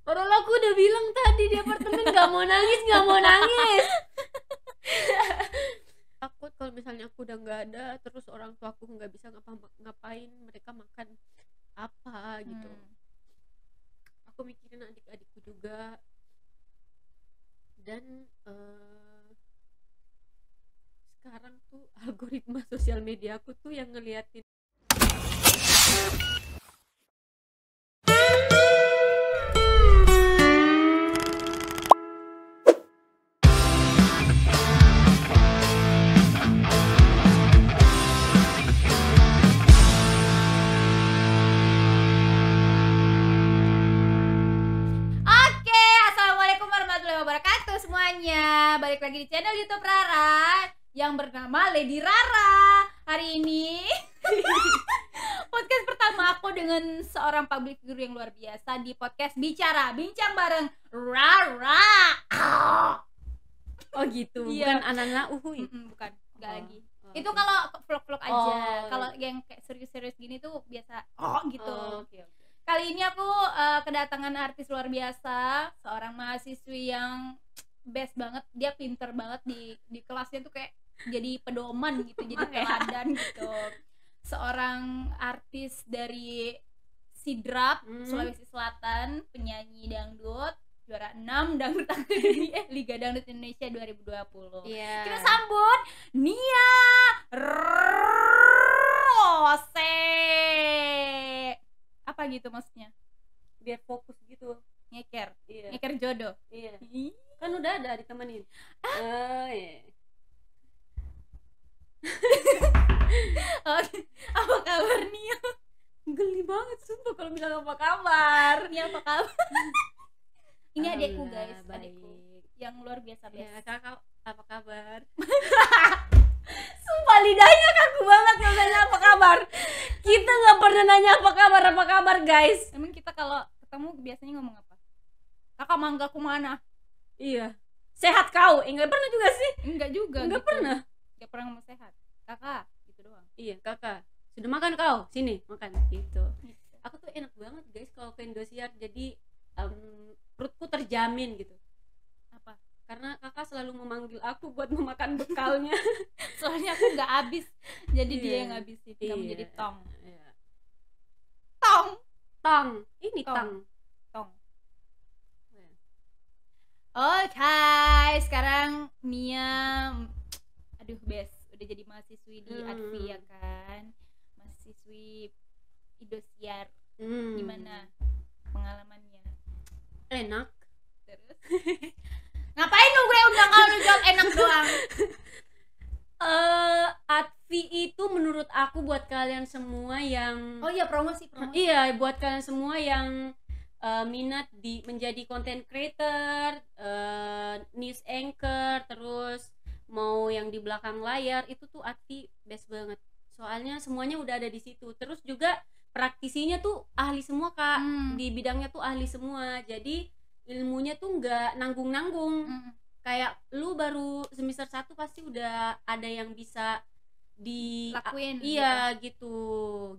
Padahal aku udah bilang tadi di apartemen nggak mau nangis. Takut kalau misalnya aku udah nggak ada, terus orang tua aku nggak bisa ngapain, mereka makan apa gitu. Aku mikirin adik-adikku juga. Dan sekarang tuh algoritma sosial media aku tuh yang ngeliatin semuanya, balik lagi di channel YouTube Rara yang bernama Lady Rara. Hari ini podcast pertama aku dengan seorang public figure yang luar biasa di podcast Bincang bareng Rara. oh gitu, Iya. bukan anak-anak Bukan, enggak lagi. okay. Itu kalau vlog-vlog aja. Oh. Kalau yang kayak serius-serius gini tuh biasa gitu. Okay. Kali ini aku kedatangan artis luar biasa, seorang mahasiswi yang best banget. Dia pinter banget di kelasnya tuh kayak jadi pedoman gitu, jadi teladan gitu. Seorang artis dari Sidrap, Sulawesi Selatan, penyanyi dangdut, juara 6 Dangdut Akademi Liga Dangdut Indonesia 2020. Yeah. Kita sambut Nia Rose. Apa gitu maksudnya? Biar fokus gitu. Ngeker. Iya. Ngeker jodoh. Iya. Kan udah ada ditemenin. Iya. Apa kabar Nia? Geli banget sumpah kalau bilang apa kabar. Nia apa kabar? Ini adekku guys, baik. adekku yang luar biasa best. Ya, kakak apa kabar? Sumpah lidahnya kaku banget kalau nanya apa kabar. Kita nggak pernah nanya apa kabar guys. Emang kita kalau ketemu biasanya ngomong apa? Kakak manggaku mana? Iya. Sehat kau? Enggak pernah juga sih. Enggak juga. Enggak gitu. pernah. Enggak pernah ngomong sehat. Kakak, gitu doang. Iya, kakak. Sudah makan kau? Sini, makan gitu. Aku tuh enak banget guys kalau ke Indosiar, jadi perutku terjamin gitu. Apa? Karena kakak selalu memanggil aku buat memakan bekalnya. Soalnya aku nggak habis, jadi dia yang ngabisin. Kamu Iya. jadi tong. Iya. Tong. Ini Tong. tang. Oke, sekarang Nia, aduh best, udah jadi mahasiswi di Advi ya kan, mahasiswi Indosiar. Gimana pengalamannya? Enak. Terus ngapain lu gue undang kalau lu jawab enak doang? Advi itu menurut aku buat kalian semua yang Oh iya, promosi. Iya, buat kalian semua yang minat di menjadi content creator, news anchor, terus mau yang di belakang layar, itu tuh Advi best banget. Soalnya semuanya udah ada di situ. Terus juga praktisinya tuh ahli semua kak, di bidangnya tuh ahli semua. Jadi ilmunya tuh nggak nanggung-nanggung. Kayak lu baru semester 1 pasti udah ada yang bisa Lakuin iya gitu.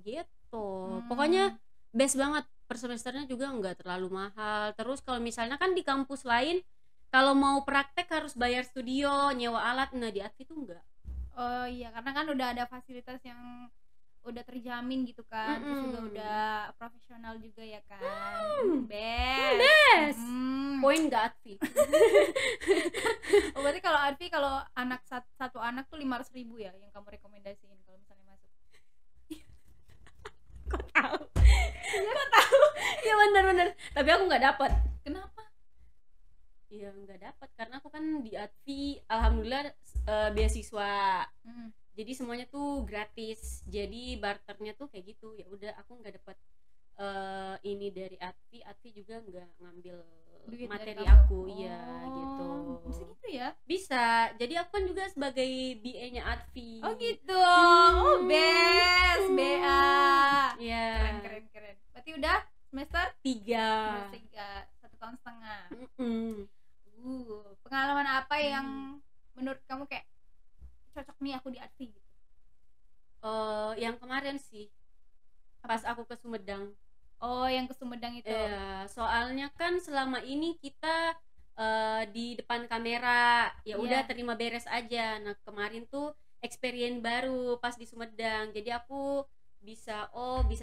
Pokoknya best banget. Per semesternya juga nggak terlalu mahal. Terus kalau misalnya kan di kampus lain kalau mau praktek harus bayar studio, nyewa alat. Nah di Advi tuh enggak. Oh iya, karena kan udah ada fasilitas yang udah terjamin gitu kan. Terus juga udah profesional juga ya kan. Best. Poin nggak Advi. Oh berarti kalau Advi, kalau anak satu anak tuh 500.000 ya yang kamu rekomendasiin kalau misalnya masuk? Kok tahu? Ya benar. Tapi aku nggak dapat. Kenapa? Iya nggak dapat karena aku kan di Advi alhamdulillah beasiswa. Jadi semuanya tuh gratis. Jadi barternya tuh kayak gitu. Ya udah aku nggak dapat ini dari Advi juga nggak ngambil duit materi dari aku. kamu. Iya gitu. Bisa gitu ya? Bisa. Jadi aku kan juga sebagai BA-nya Advi. Oh gitu. Oh best, BA. Iya. Keren. Berarti udah semester 3. 1 tahun setengah. Mm-mm. Pengalaman apa yang menurut kamu kayak cocok nih aku di Advi gitu? Yang kemarin sih pas aku ke Sumedang. Oh, yang ke Sumedang itu. Soalnya kan selama ini kita di depan kamera ya udah terima beres aja. Nah kemarin tuh experience baru pas di Sumedang, jadi aku bisa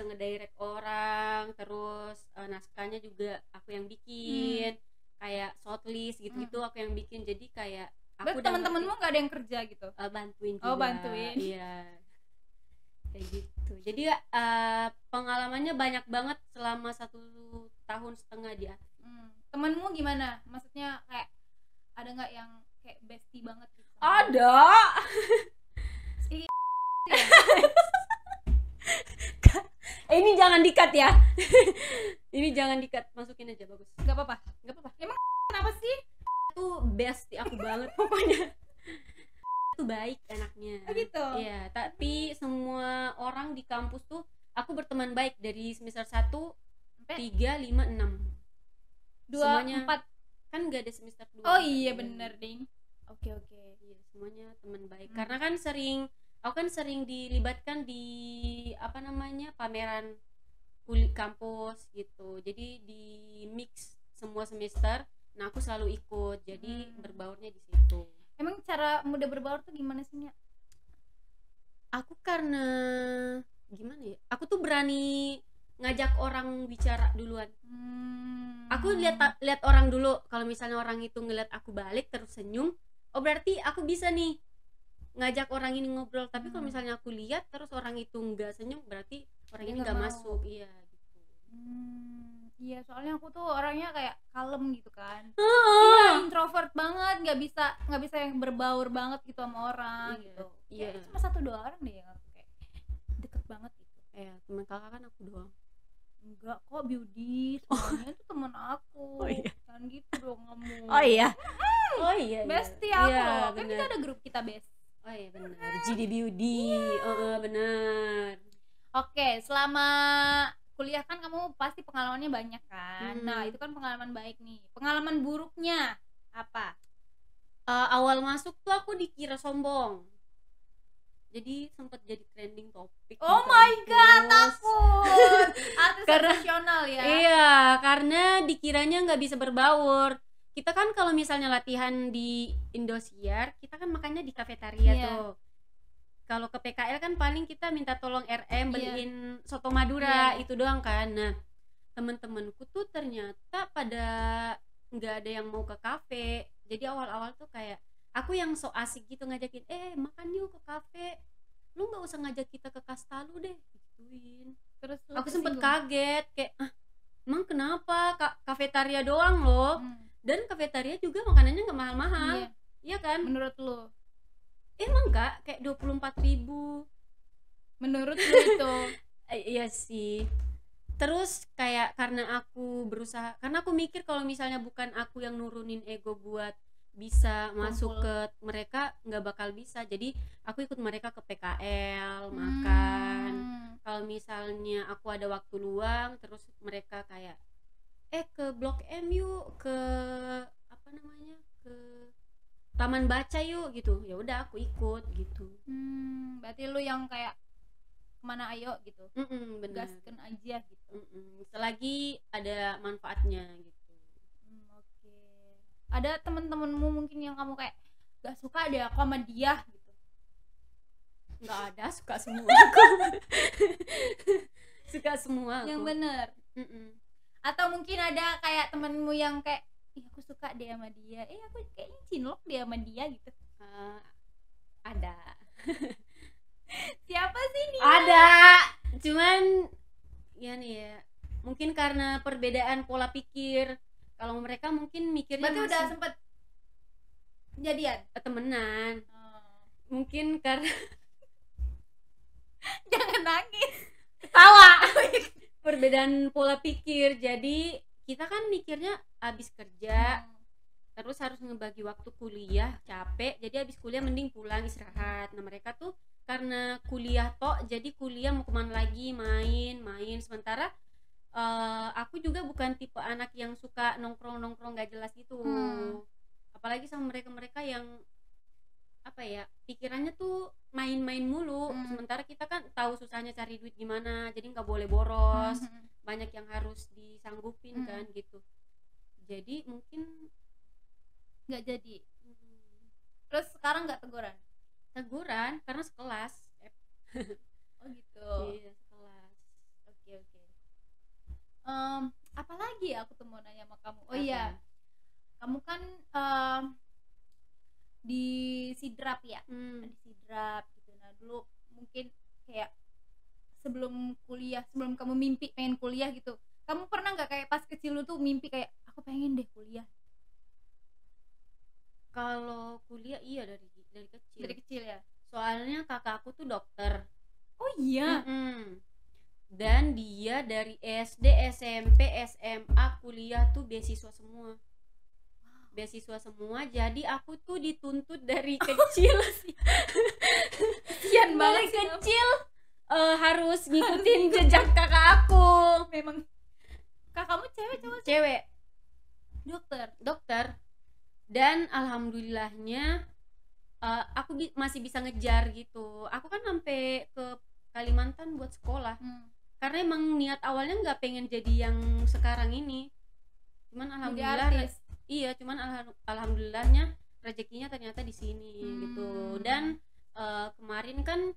ngedirect orang, terus naskahnya juga aku yang bikin, kayak shortlist gitu-gitu aku yang bikin, jadi kayak aku Berarti teman-temanmu nggak ada yang kerja gitu? bantuin juga. Oh, bantuin. Iya kayak gitu, jadi pengalamannya banyak banget selama 1,5 tahun di Temenmu gimana? Maksudnya kayak ada nggak yang kayak bestie banget gitu? Ada. Ini jangan dikat ya. Ini jangan dikat, masukin aja bagus. Gak apa-apa. Emang kenapa sih? Itu bestie aku banget pokoknya. Itu baik anaknya. Gitu. Iya, tapi semua orang di kampus tuh aku berteman baik dari semester 1, 3, 5, 6. 2, semuanya 4 kan gak ada semester 2. Oh iya bener ding. Oke. Iya, semuanya teman baik. Karena kan aku kan sering dilibatkan di pameran kampus gitu. Jadi di mix semua semester. Nah, aku selalu ikut. Jadi berbaurnya di situ. Emang cara mudah berbaur tuh gimana sih, Nya? Aku karena gimana ya? Aku tuh berani ngajak orang bicara duluan. Aku lihat orang dulu. Kalau misalnya orang itu ngeliat aku balik terus senyum, oh berarti aku bisa nih ngajak orang ini ngobrol. Tapi kalau misalnya aku lihat terus orang itu nggak senyum, berarti orang ini nggak masuk. Iya gitu. Iya, soalnya aku tuh orangnya kayak kalem gitu kan. Iya, introvert banget, nggak bisa yang berbaur banget gitu sama orang gitu. Iya. Cuma 1-2 orang deh yang aku kayak deket banget gitu. Teman kakak kan aku doang. Enggak kok, Beauty semuanya itu teman aku. Oh iya. Jangan gitu dong kamu. Oh iya. Oh iya. Bestie aku iya, loh. Kan kita ada grup kita best. Oh iya benar. GD Beauty. Benar. Oke, selama kuliah kan kamu pasti pengalamannya banyak kan. Nah, itu kan pengalaman baik nih. Pengalaman buruknya apa? Awal masuk tuh aku dikira sombong. Jadi sempat jadi trending topik. Oh my god, takut. Artis profesional ya. Iya, karena dikiranya nggak bisa berbaur. Kita kan kalau misalnya latihan di Indosiar, kita kan makannya di kafetaria tuh. Kalau ke PKL kan paling kita minta tolong RM beliin soto Madura, itu doang kan. Nah, temen-temenku tuh ternyata pada nggak ada yang mau ke kafe. Jadi awal-awal tuh kayak aku yang so asik gitu ngajakin, makan yuk ke kafe, lu nggak usah ngajak kita ke Kastalu deh, gituin. Terus aku sempet kaget kayak, emang kenapa? Kafetaria doang loh. Dan kafetaria juga makanannya nggak mahal-mahal. Iya kan? Menurut lu? Emang Kak, kayak 24.000 menurut lu itu? Iya sih. Terus kayak karena aku berusaha, karena aku mikir kalau misalnya bukan aku yang nurunin ego buat bisa masuk ke mereka, nggak bakal bisa. Jadi aku ikut mereka ke PKL makan. Kalau misalnya aku ada waktu luang, terus mereka kayak ke Blok M yuk, ke ke taman baca yuk gitu, ya udah aku ikut gitu. Berarti lu yang kayak kemana ayo gitu, bener. gaskan aja gitu. Selagi ada manfaatnya gitu. Oke. Ada temen-temenmu mungkin yang kamu kayak gak suka deh aku sama dia gitu? Nggak ada, suka semua aku. Suka semua aku. Yang bener. Atau mungkin ada kayak temenmu yang kayak aku suka deh sama dia, aku kayaknya cinlok deh sama dia gitu. Ada. Siapa sih nih? Ada, cuman ya nih ya, mungkin karena perbedaan pola pikir. Kalau mereka mungkin mikirnya berarti udah sempet jadian? Temenan. Mungkin karena jangan nangis, ketawa. Perbedaan pola pikir, jadi kita kan mikirnya abis kerja terus harus ngebagi waktu kuliah, capek, jadi abis kuliah mending pulang istirahat. Nah mereka tuh karena kuliah jadi kuliah mau kemana lagi, main. Sementara aku juga bukan tipe anak yang suka nongkrong gak jelas gitu. Apalagi sama mereka yang pikirannya tuh main-main mulu. Sementara kita kan tahu susahnya cari duit gimana, jadi nggak boleh boros. banyak yang harus disanggupin kan gitu. Jadi mungkin nggak jadi. Terus sekarang nggak teguran karena sekelas. oh gitu. Iya, sekelas. Oke. Apalagi ya aku tuh mau nanya sama kamu. Oh Apa? iya, kamu kan di Sidrap ya, di Sidrap gitu. Nah dulu mungkin kayak sebelum kamu mimpi pengen kuliah gitu, kamu pernah nggak kayak pas kecil lu tuh mimpi kayak aku pengen deh kuliah? Kalau kuliah iya dari kecil. Dari kecil ya. Soalnya kakak aku tuh dokter. Oh iya. Dan dia dari SD, SMP, SMA, kuliah tuh beasiswa semua. Beasiswa semua. Jadi aku tuh dituntut dari kecil. Kasian banget Dari kecil harus ngikutin jejak kakak aku. Memang kakakmu cewek cowok? Cewek. Dokter. Dan alhamdulillahnya aku masih bisa ngejar gitu. Aku kan sampai ke Kalimantan buat sekolah. Karena emang niat awalnya nggak pengen jadi yang sekarang ini. Cuman alhamdulillah cuman alhamdulillahnya rezekinya ternyata di sini gitu. Dan kemarin kan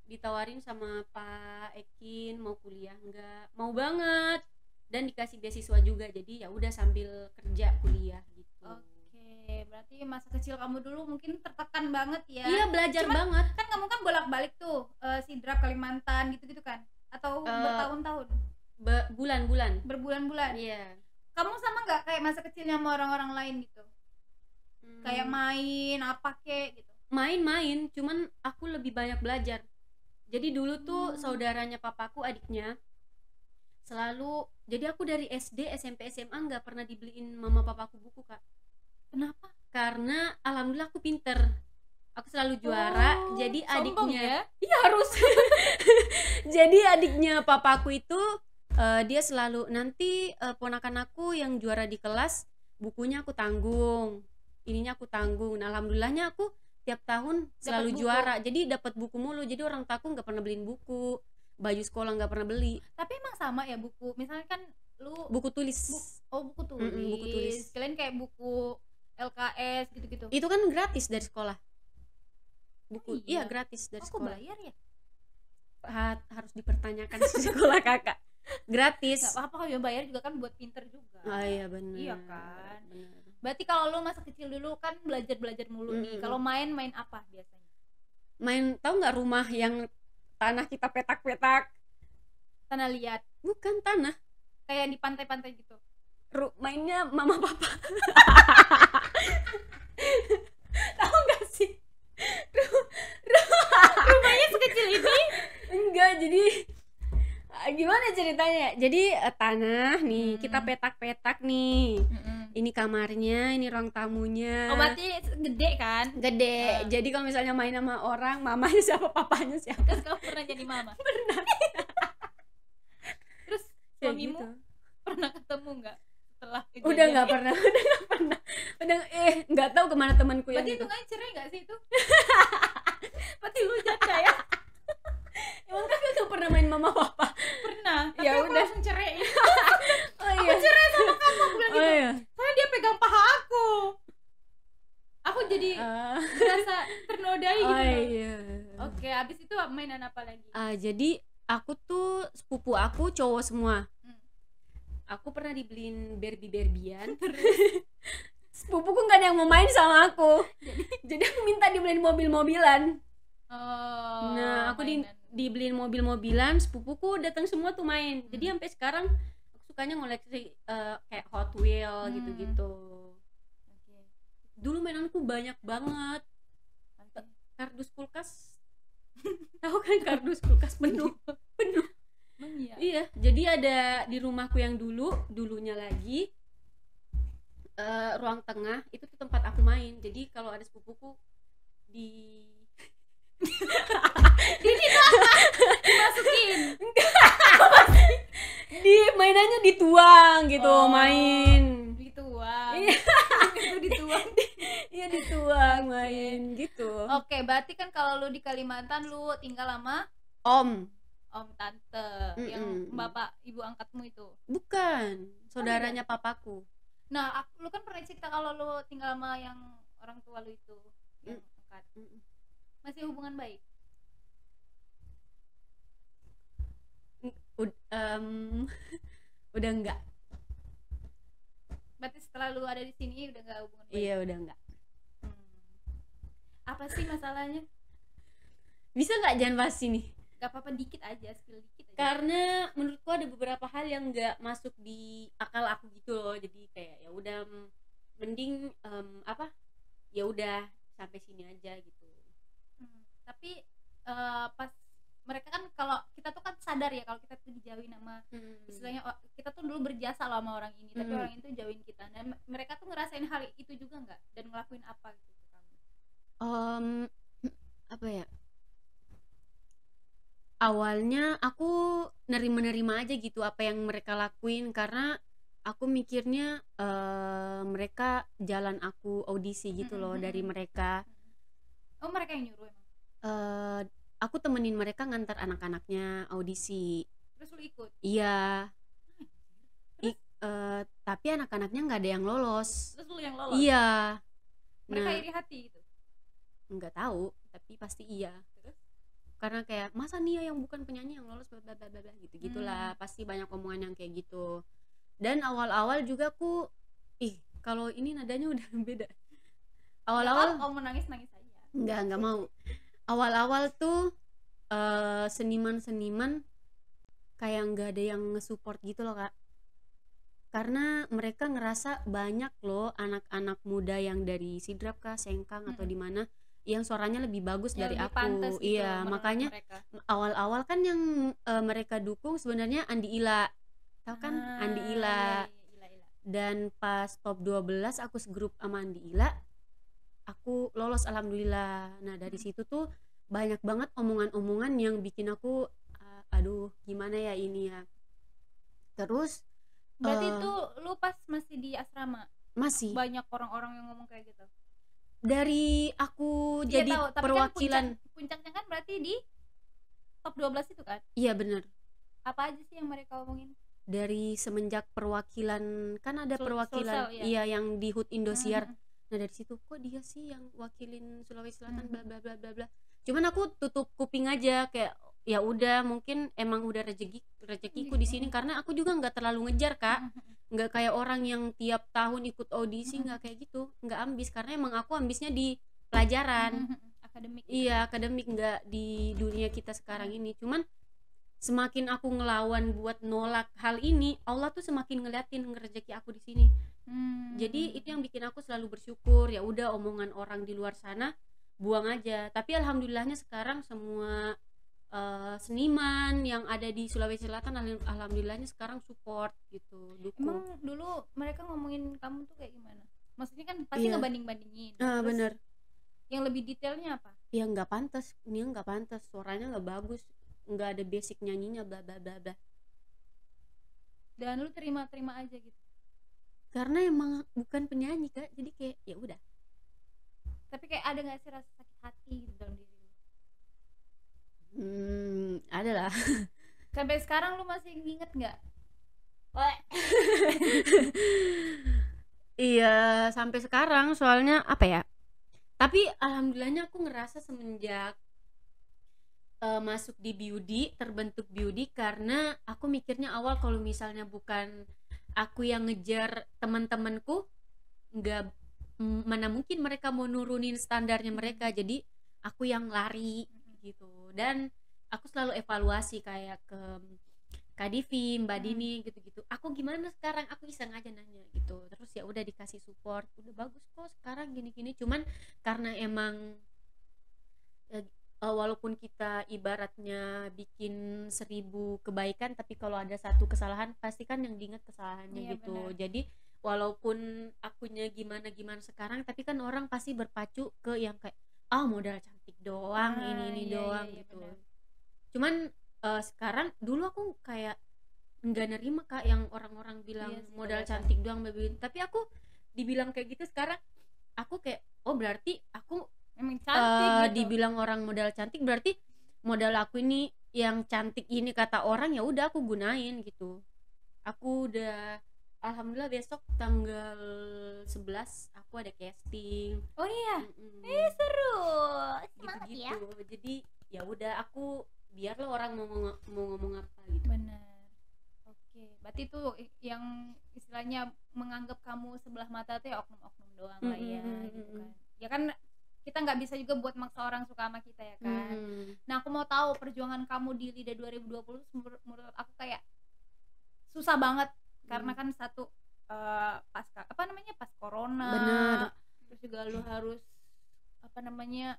ditawarin sama Pak Ekin mau kuliah, enggak mau banget, dan dikasih beasiswa juga, jadi ya udah sambil kerja kuliah gitu. Oke, berarti masa kecil kamu dulu mungkin tertekan banget ya. Iya, belajar banget. Kan kamu kan bolak-balik tuh Sidrap, Kalimantan gitu-gitu kan, atau bertahun-tahun? Berbulan-bulan. Iya. Kamu sama nggak kayak masa kecilnya sama orang-orang lain gitu? Kayak main apa kek gitu? Main, cuman aku lebih banyak belajar. Jadi dulu tuh saudaranya papaku, adiknya selalu, jadi aku dari SD, SMP, SMA nggak pernah dibeliin mama papaku buku, Kak. Kenapa? Karena alhamdulillah aku pinter, aku selalu juara. Jadi adiknya ya? Harus. Jadi adiknya papaku itu dia selalu nanti ponakan aku yang juara di kelas bukunya aku tanggung, ininya aku tanggung. Nah, alhamdulillahnya aku tiap tahun selalu juara, jadi dapat buku mulu. Jadi orang taku nggak pernah beliin buku, baju sekolah nggak pernah beli. Tapi emang sama ya buku, misalnya kan lu buku tulis. Buku tulis. Kalian kayak buku LKS gitu-gitu. Itu kan gratis dari sekolah. Buku iya gratis dari sekolah. Bayar ya? Harus dipertanyakan di sekolah kakak. Gratis. Gak apa-apa, kalau bayar juga kan buat pinter juga. Iya benar. Iya kan. Bener. Berarti kalau lu masa kecil dulu kan belajar mulu nih. Kalau main apa biasanya? Main, tahu nggak rumah yang tanah kita petak-petak? Tanah liat? Bukan tanah. Kayak di pantai-pantai gitu. Mainnya mama papa. Tahu nggak sih? Rumahnya sekecil ini? Enggak, jadi gimana ceritanya? Jadi tanah nih, kita petak-petak nih. Ini kamarnya, ini ruang tamunya. Oh, berarti gede kan? Gede. Jadi kalau misalnya main sama orang, mamanya siapa, papanya siapa? Terus kamu pernah jadi mama? Pernah. Terus suamimu gitu. Pernah ketemu nggak setelah kejadian? Udah nggak pernah. Udah nggak tahu kemana temanku yang itu. Berarti hitungannya cerai nggak sih itu? Berarti lu janda ya? Emang kakak gak pernah main mama papa? Pernah. Tapi ya aku udah langsung cerai. Oh iya. Aku cerai sama kamu, aku bilang gitu. Iya. Soalnya dia pegang paha aku. Aku jadi merasa ternodai gitu. Iya. Oke, abis itu mainan apa lagi? Jadi aku tuh sepupu aku cowok semua. Aku pernah dibeliin Barbie-Barbian. Sepupuku gak ada yang mau main sama aku. Jadi aku minta dibeliin mobil-mobilan. Nah, aku dibeliin mobil-mobilan, sepupuku datang semua tuh main. Jadi sampai sekarang aku sukanya ngoleksi kayak Hot Wheel gitu-gitu. Dulu mainanku banyak banget. Kardus kulkas. Tahu kan kardus kulkas penuh. Iya, jadi ada di rumahku yang dulunya lagi ruang tengah itu tuh tempat aku main. Jadi kalau ada sepupuku dimasukin di mainannya dituang gitu, main dituang. Iya dituang main gitu. Oke, berarti kan kalau lu di Kalimantan lu tinggal sama om tante. yang Mm-mm. bapak ibu angkatmu itu? Bukan, saudaranya papaku. Nah, lu kan pernah cerita kalau lu tinggal sama yang orang tua lu itu yang Mm. angkat. Mm-mm. Masih hubungan baik? Udah enggak. Berarti setelah lu ada di sini udah gak hubungan baik? Iya, udah enggak. Hmm. Apa sih masalahnya? Bisa nggak jangan bahas ini? Gak apa-apa, dikit aja, spill dikit aja. Karena menurutku ada beberapa hal yang nggak masuk di akal aku gitu loh. Jadi kayak ya udah, mending ya udah sampai sini aja gitu. Tapi pas mereka kan, kalau kita tuh kan sadar ya kalau kita tuh dijauhin sama istilahnya kita tuh dulu berjasa loh sama orang ini, tapi orang itu jauhin kita. Dan mereka tuh ngerasain hal itu juga nggak, dan ngelakuin apa gitu ke kamu? Apa ya? Awalnya aku nerima aja gitu apa yang mereka lakuin, karena aku mikirnya mereka jalan aku audisi gitu loh dari mereka. Oh, mereka yang nyuruh emang? Aku temenin mereka ngantar anak-anaknya audisi. Terus lu ikut? Iya. Tapi anak-anaknya nggak ada yang lolos. Terus lu yang lolos? Iya. Mereka Nah, iri hati gitu? nggak tahu, tapi pasti iya. Terus? Karena kayak masa Nia yang bukan penyanyi yang lolos, bla bla bla bla gitu gitulah. Pasti banyak omongan yang kayak gitu. Dan awal-awal juga aku kalau ini nadanya udah beda. Awal-awal Kalau mau nangis nangis aja. nggak mau. Awal-awal tuh seniman-seniman kayak nggak ada yang nge-support gitu loh Kak, karena mereka ngerasa banyak loh anak-anak muda yang dari Sidrap kah, Sengkang atau di mana yang suaranya lebih bagus Yang dari lebih aku. pantas gitu Iya, menurut makanya mereka. awal-awal kan yang mereka dukung sebenarnya Andi Ila. Tahu kan Andi Ila? Iya. Dan pas top 12 aku segrup sama Andi Ila, aku lolos alhamdulillah. Nah, dari situ tuh banyak banget omongan-omongan yang bikin aku aduh gimana ya ini ya. Terus Berarti itu lu pas masih di asrama? masih Banyak orang-orang yang ngomong kayak gitu? dari aku Iya, jadi tahu, tapi perwakilan. kan puncaknya kan berarti di top 12 itu kan? Iya benar. Apa aja sih yang mereka omongin? Dari semenjak perwakilan, kan ada perwakilan Sulsel, iya yang di HUT Indosiar. Nah, dari situ kok dia sih yang wakilin Sulawesi Selatan bla bla bla bla bla. Cuman aku tutup kuping aja, kayak ya udah mungkin emang udah rezekiku di sini, karena aku juga nggak terlalu ngejar Kak. Nggak kayak orang yang tiap tahun ikut audisi, nggak kayak gitu, nggak ambis, karena emang aku ambisnya di pelajaran. Akademik gitu. Iya, akademik, nggak di dunia kita sekarang ini. Cuman semakin aku ngelawan buat nolak hal ini, Allah tuh semakin ngeliatin rezeki aku di sini. Jadi itu yang bikin aku selalu bersyukur. Ya udah, omongan orang di luar sana buang aja. Tapi alhamdulillahnya sekarang semua seniman yang ada di Sulawesi Selatan alhamdulillahnya sekarang support gitu, dukung. Emang dulu mereka ngomongin kamu tuh kayak gimana? Maksudnya kan pasti Iya. ngebanding-bandingin. Terus Bener. yang lebih detailnya apa? Ya nggak pantas, Nia nggak pantas, suaranya nggak bagus, nggak ada basic nyanyinya, bla bla bla bla. Dan lu terima-terima aja gitu. Karena emang bukan penyanyi Kak, jadi kayak ya udah. Tapi kayak ada nggak sih rasa sakit hati gitu dalam diri lu? Ada lah. Sampai sekarang lu masih inget nggak? Iya, sampai sekarang, soalnya apa ya? Tapi alhamdulillahnya aku ngerasa semenjak masuk di beauty, terbentuk beauty, karena aku mikirnya awal kalau misalnya bukan aku yang ngejar teman-temanku, nggak mana mungkin mereka mau nurunin standarnya mereka, jadi aku yang lari gitu. Dan aku selalu evaluasi kayak ke Kak Divi, Mbak Dini gitu-gitu, aku gimana sekarang, aku iseng aja nanya gitu. Terus ya udah dikasih support, udah bagus kok sekarang gini-gini. Cuman karena emang walaupun kita ibaratnya bikin 1000 kebaikan, tapi kalau ada satu kesalahan pasti kan yang diingat kesalahannya. Iya, gitu. benar. Jadi walaupun akunya gimana sekarang, tapi kan orang pasti berpacu ke yang kayak modal cantik doang, ini Iya, doang iya, gitu. benar. Cuman sekarang, dulu aku kayak nggak nerima Kak yang orang-orang bilang Iya sih, modal kelihatan. cantik doang, tapi aku dibilang kayak gitu sekarang, aku kayak berarti aku Emang cantik gitu. dibilang orang modal cantik berarti modal aku ini yang cantik ini kata orang, ya udah aku gunain gitu. Aku udah alhamdulillah besok tanggal 11 aku ada casting. Oh iya, Mm-mm. seru, semangat ya. Gitu-gitu. Jadi ya udah, aku biarlah orang mau ngomong apa gitu. Benar. Oke, berarti tuh yang istilahnya menganggap kamu sebelah mata tuh ya oknum-oknum doang lah ya, gitu kan. Ya kan kita nggak bisa juga buat maksa orang suka sama kita ya kan. Nah, aku mau tahu perjuangan kamu di LIDA 2020 menurut aku kayak susah banget karena kan satu pas apa namanya pas corona. Bener. Terus juga lu harus apa namanya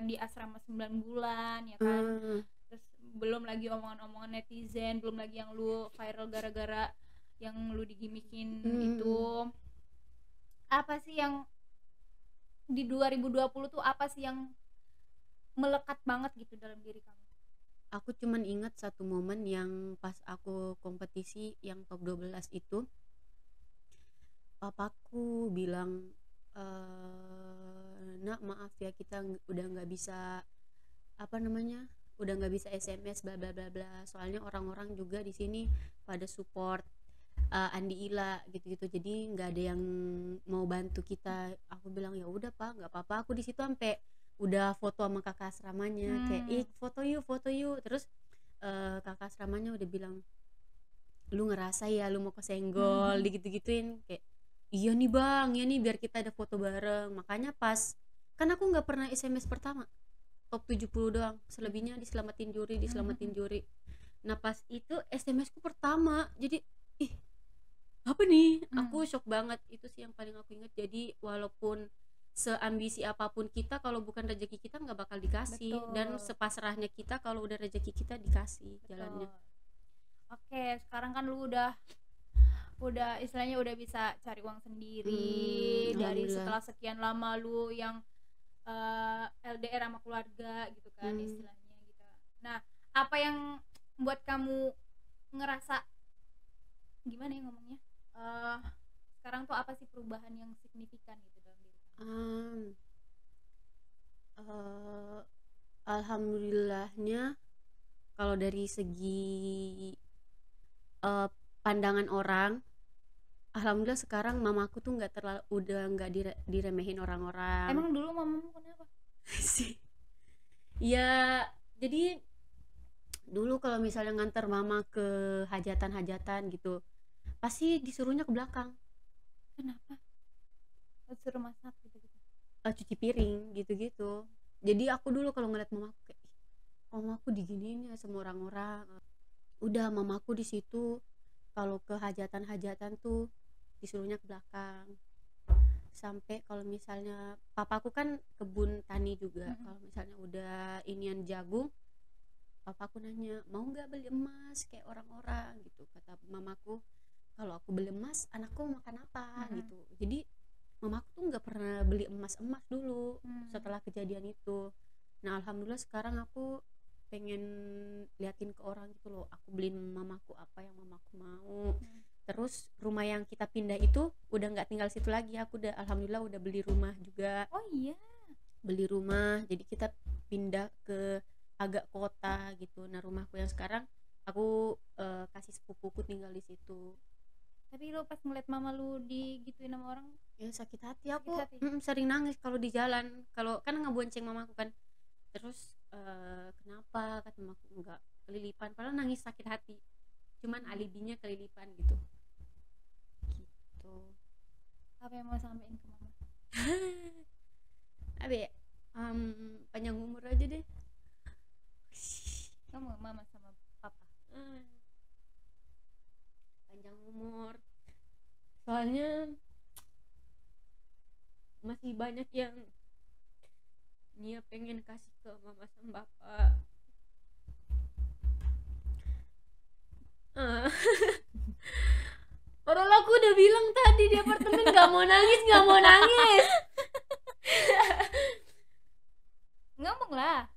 di asrama 9 bulan ya kan. Terus belum lagi omongan-omongan netizen, belum lagi yang lu viral gara-gara yang lu digimikin itu. Apa sih yang di 2020 tuh, apa sih yang melekat banget gitu dalam diri kamu? Aku cuman ingat satu momen yang pas aku kompetisi yang top 12 itu, papaku bilang, nak maaf ya, kita udah nggak bisa apa namanya, udah nggak bisa SMS bla bla bla bla, soalnya orang-orang juga di sini pada support Andi Ila gitu-gitu, jadi nggak ada yang mau bantu kita. Aku bilang ya udah pak, nggak apa-apa. Aku di situ sampai udah foto sama kakak asramanya, kayak foto yuk. Terus kakak asramanya udah bilang, lu ngerasa ya lu mau kesenggol gitu-gituin, kayak iya nih bang, ya nih biar kita ada foto bareng. Makanya pas kan aku nggak pernah SMS pertama, top 70 doang, selebihnya diselamatin juri. Nah pas itu SMS ku pertama, jadi ih apa nih, aku shock banget. Itu sih yang paling aku ingat. Jadi walaupun seambisi apapun kita, kalau bukan rezeki kita nggak bakal dikasih. Betul. Dan sepasrahnya kita, kalau udah rezeki kita dikasih. Betul. Jalannya. Oke, sekarang kan lu udah istilahnya udah bisa cari uang sendiri dari setelah sekian lama lu yang LDR sama keluarga gitu kan, istilahnya gitu. Nah, apa yang membuat kamu ngerasa gimana ya ngomongnya, sekarang tuh apa sih perubahan yang signifikan gitu dalam diri kamu? Alhamdulillahnya kalau dari segi pandangan orang, alhamdulillah sekarang mamaku tuh nggak terlalu, udah nggak diremehin orang-orang. Emang dulu mamamu kenapa sih? Ya jadi dulu kalau misalnya nganter mama ke hajatan gitu, pasti disuruhnya ke belakang. Kenapa? Disuruh masak gitu cuci piring gitu. Jadi aku dulu kalau ngeliat mamaku kayak, mamaku diginiin ya sama orang-orang. Udah mamaku di situ kalau ke hajatan tuh disuruhnya ke belakang. Sampai kalau misalnya papaku kan kebun tani juga, kalau misalnya udah inian jagung, papaku nanya mau nggak beli emas kayak orang-orang gitu. Kata mamaku, kalau aku beli emas anakku makan apa gitu. Jadi mamaku tuh nggak pernah beli emas dulu setelah kejadian itu. Nah alhamdulillah sekarang aku pengen liatin ke orang gitu loh, aku beliin mamaku apa yang mamaku mau. Terus rumah yang kita pindah itu udah nggak tinggal situ lagi, aku udah alhamdulillah udah beli rumah juga. Oh iya, beli rumah, jadi kita pindah ke agak kota gitu. Nah rumahku yang sekarang aku kasih sepupuku tinggal di situ. Tapi lo pas ngeliat mama lu digituin sama orang, ya sakit hati aku. Sering nangis kalau di jalan, kalau kan ngebonceng mamaku kan. Terus kenapa kata mamaku, enggak kelilipan, padahal nangis sakit hati, cuman alibinya kelilipan gitu. Apa yang mau sampein ke mama? Abe panjang umur aja deh Kamu mama sama papa. Panjang umur, soalnya masih banyak yang Nia pengen kasih ke mama sama bapak. Padahal aku udah bilang tadi di apartemen nggak mau nangis. Ngomong lah.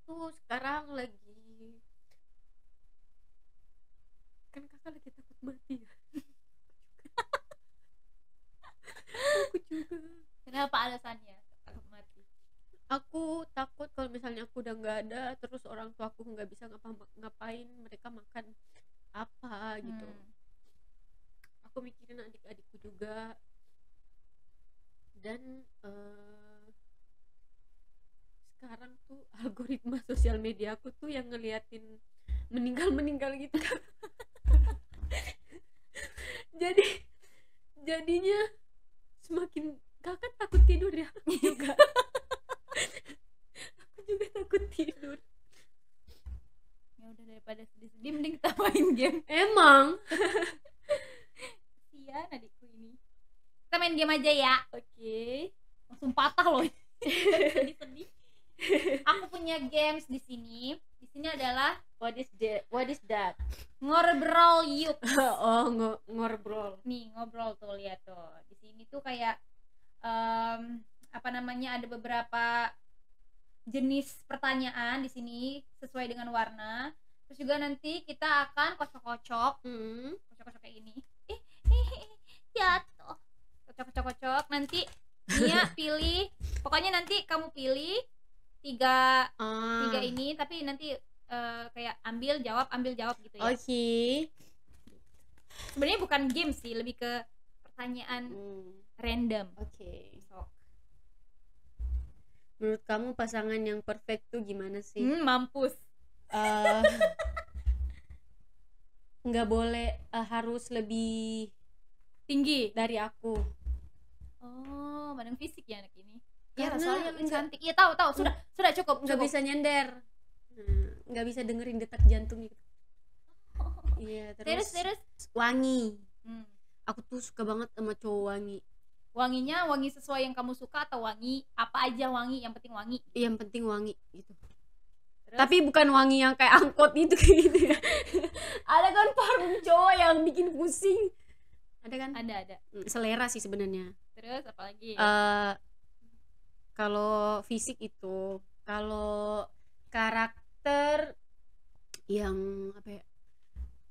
Aku sekarang lagi, kan kakak lagi takut mati ya. Aku juga. Kenapa alasannya takut mati? aku takut kalau misalnya aku udah nggak ada, terus orang tua aku nggak bisa ngapain, mereka makan apa gitu. Aku mikirin adik-adikku juga. Dan sekarang tuh algoritma sosial media aku tuh yang ngeliatin meninggal gitu. jadi jadinya semakin kakak takut tidur ya juga. Aku juga takut tidur. Ya udah, daripada sedih-sedih mending kita main game. Emang Kasian adikku ini. Kita main game aja ya. oke. Langsung patah loh. Sedih-sedih. Aku punya games di sini. Di sini adalah What is that? ngobrol yuk. Oh, ngobrol. Nih, ngobrol tuh, lihat tuh. Di sini tuh kayak apa namanya, ada beberapa jenis pertanyaan di sini sesuai dengan warna. Terus juga nanti kita akan kocok-kocok. Kocok-kocok kayak gini. Jatuh. Kocok-kocok. Nanti Nia pilih. Pokoknya nanti kamu pilih tiga ini, tapi nanti kayak ambil jawab gitu ya. Oke. Sebenarnya bukan game sih, lebih ke pertanyaan random. Oke. Sok. Menurut kamu pasangan yang perfect tuh gimana sih? Mampus. Nggak boleh harus lebih Tinggi. dari aku. Oh, mandang fisik ya anak ini. Karena Ya, soalnya lu enggak- cantik. Iya, tahu. Sudah cukup. Nggak bisa nyender. Nggak bisa dengerin detak jantung gitu. Iya, Terus. wangi. Aku tuh suka banget sama cowok wangi. Wanginya wangi sesuai yang kamu suka atau wangi apa aja, wangi yang penting wangi. Yang penting wangi gitu. Terus? Tapi bukan wangi yang kayak angkot itu kayak gitu ya. Ada kan parfum cowok yang bikin pusing. Ada kan? Ada. Selera sih sebenarnya. Terus apa lagi? Kalau fisik itu, kalau karakter yang apa ya?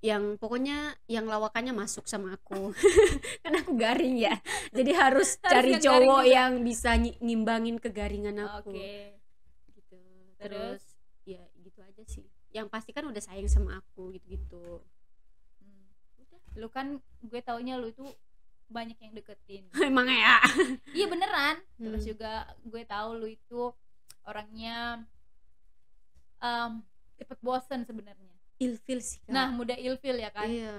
Yang pokoknya yang lawakannya masuk sama aku. Karena aku garing ya. Jadi harus cari yang cowok garing juga. yang bisa ngimbangin kegaringan aku. Oke. Gitu. Terus? Terus ya gitu aja sih. Yang pasti kan udah sayang sama aku gitu-gitu. Udah. Lu kan gue taunya lu tuh banyak yang deketin. Emang ya. Iya beneran. Terus juga gue tahu lu itu orangnya cepet bosen sebenarnya. Ilfil sih Kak. Nah, mudah ilfil ya kan. Iya.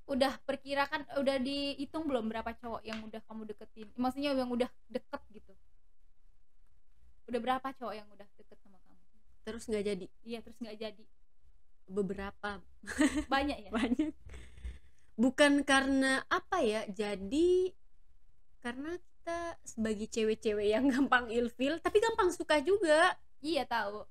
Udah perkirakan, udah dihitung belum berapa cowok yang udah kamu deketin? Maksudnya yang udah deket gitu. Udah berapa cowok yang udah deket sama kamu? Terus nggak jadi. Iya, terus nggak jadi. Beberapa. Banyak ya. Banyak. Bukan karena apa ya, jadi karena kita sebagai cewek-cewek yang gampang ilfil tapi gampang suka juga. Iya tahu.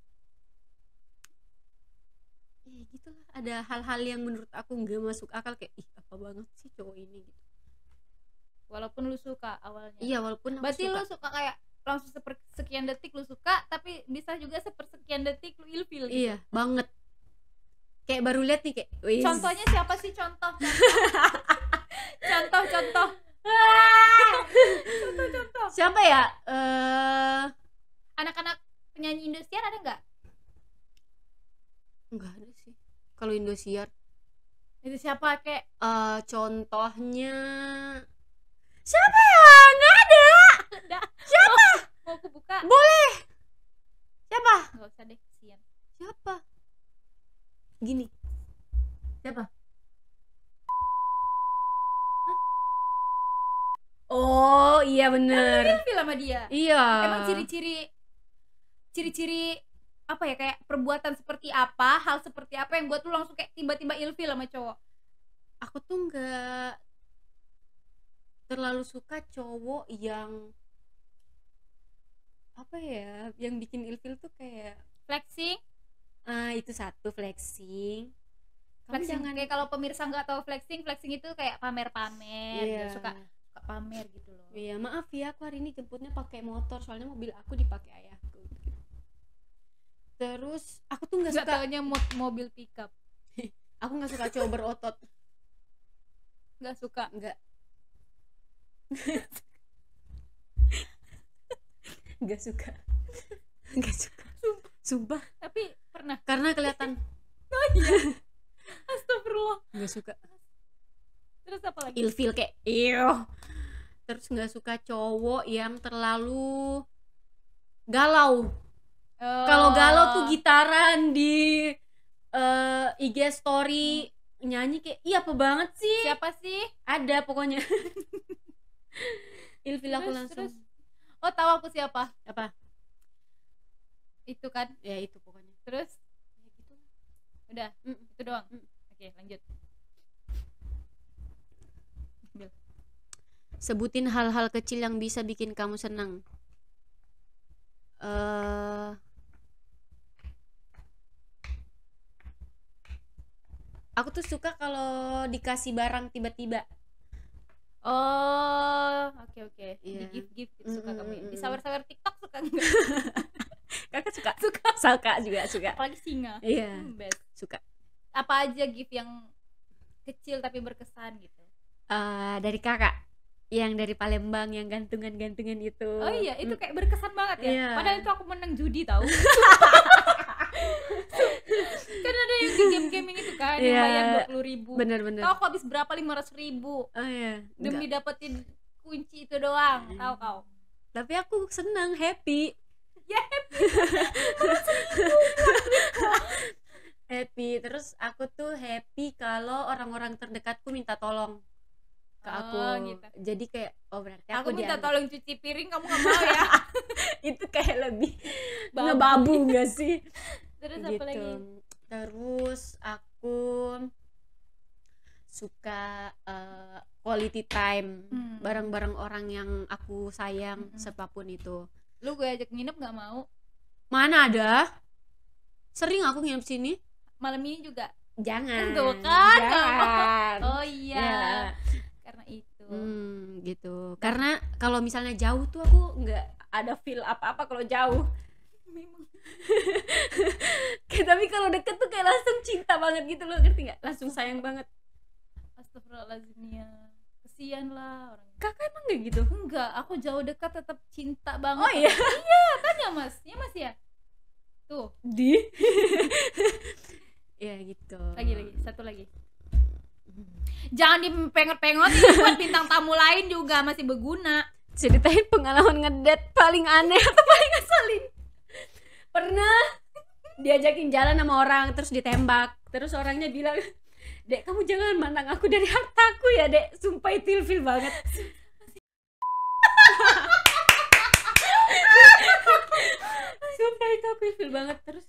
Ya gitulah, ada hal-hal yang menurut aku nggak masuk akal, kayak ih apa banget sih cowok ini gitu. Walaupun lu suka awalnya. Iya, walaupun aku Berarti suka. lu suka kayak langsung sekian detik lu suka, tapi bisa juga sepersekian detik lu ilfil gitu. Iya banget, kayak baru lihat nih kayak wih. Contohnya siapa sih, contoh? Contoh. Contoh. Siapa ya? Anak-anak penyanyi Indosiar ada nggak? Nggak ada sih kalau Indosiar. Itu siapa kayak? Contohnya siapa ya? Nggak ada. Siapa? Mau aku buka? Boleh. Siapa? Nggak usah deh, kesian. Siapa? Gini. Siapa? Hah? Oh iya bener. Ilfil sama dia. Iya. Emang ciri-ciri apa ya, kayak perbuatan seperti apa, hal seperti apa yang buat lu langsung kayak tiba-tiba ilfil sama cowok? Aku tuh nggak terlalu suka cowok yang apa ya, yang bikin ilfil tuh kayak Flexing. itu satu, flexing. Kamu Flexing jangan kayak, kalau pemirsa nggak tahu flexing itu kayak pamer-pamer. Iya. Gitu. Suka pamer gitu loh. Iya, maaf ya aku hari ini jemputnya pakai motor soalnya mobil aku dipakai ayahku gitu. Terus aku tuh nggak Nggak suka, taunya mobil pickup. aku nggak suka cowok berotot. Nggak suka. Nggak suka. Nggak suka. Sumpah. Tapi pernah. Karena kelihatan. Oh iya. Astagfirullah. Nggak suka. Terus apa lagi? Ilfil kayak iyo. Terus nggak suka cowok yang terlalu galau. Kalau galau tuh gitaran di IG story nyanyi kayak iya apa banget sih? Siapa sih? Ada pokoknya. Ilfil aku Terus, langsung. terus. Oh, tahu aku siapa? Apa? Itu kan. Ya itu pokoknya. Terus Ya gitu. udah, itu doang. Oke, lanjut. Sebutin hal-hal kecil yang bisa bikin kamu senang. Aku tuh suka kalau dikasih barang tiba-tiba. Oh, oke. Iya. Di gift gitu suka kamu. Ya? Di sawer-sawer TikTok suka enggak? Kakak suka? Suka. Suka juga suka. Apalagi singa. Iya. Best. Suka. Apa aja gift yang kecil tapi berkesan gitu? Dari kakak yang dari Palembang yang gantungan-gantungan itu. Oh iya, itu kayak berkesan banget ya. Iya. Padahal itu aku menang judi tahu. Kan ada yang di game-gaming itu kan yang Iya. bayar 20.000. Bener-bener. Tahu aku habis berapa? 500.000 Oh iya. demi Enggak. dapetin kunci itu doang. Tahu kau? Tapi aku seneng, happy. Ya, Happy. Terus aku tuh happy kalau orang-orang terdekatku minta tolong ke aku. Oh, gitu. Jadi kayak berarti aku minta dianggap. tolong cuci piring, kamu nggak mau ya? Itu kayak lebih Babu. ngebabu gak sih? Terus Gitu. apa lagi? Terus aku suka quality time bareng-bareng orang yang aku sayang, siapapun itu. Lu gue ajak nginep nggak mau? Mana ada? Sering aku nginep sini. Malam ini juga? Jangan. Tuh kan, Jangan. Oh iya. Ya. Karena itu. Gitu. Karena kalau misalnya jauh tuh aku nggak ada feel apa-apa kalau jauh. Memang. Tapi kalau deket tuh kayak langsung cinta banget gitu loh, ngerti nggak? Langsung sayang banget. Astagfirullahaladzim ya. Kesian lah orang. Kakak emang nggak gitu? Enggak, aku jauh dekat tetap cinta banget. Oh iya. Iya, tanya Mas. Ya Mas ya. Tuh, Di. Ya gitu. lagi satu lagi. Jangan dipengot-pengotin buat bintang tamu lain juga masih berguna. Ceritain pengalaman ngedate paling aneh atau paling ngeselin. Pernah diajakin jalan sama orang terus ditembak. Terus orangnya bilang, "Dek, kamu jangan mandang aku dari hartaku ya, Dek." Sumpah itu ilfil banget. Sumpah itu aku ilfil banget. Terus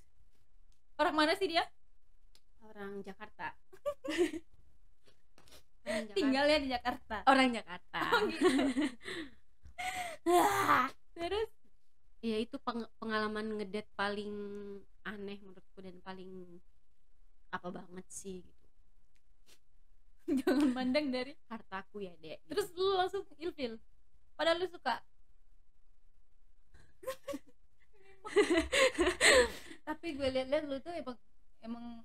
Orang mana sih dia? orang Jakarta. Tinggalnya di Jakarta. Orang Jakarta. Terus Ya itu pengalaman ngedate paling aneh menurutku dan paling apa banget sih gitu. jangan mandang dari. Hartaku ya, Dek. Terus lu langsung ilfil. Padahal lu suka. Tapi gue liat-liat lu tuh emang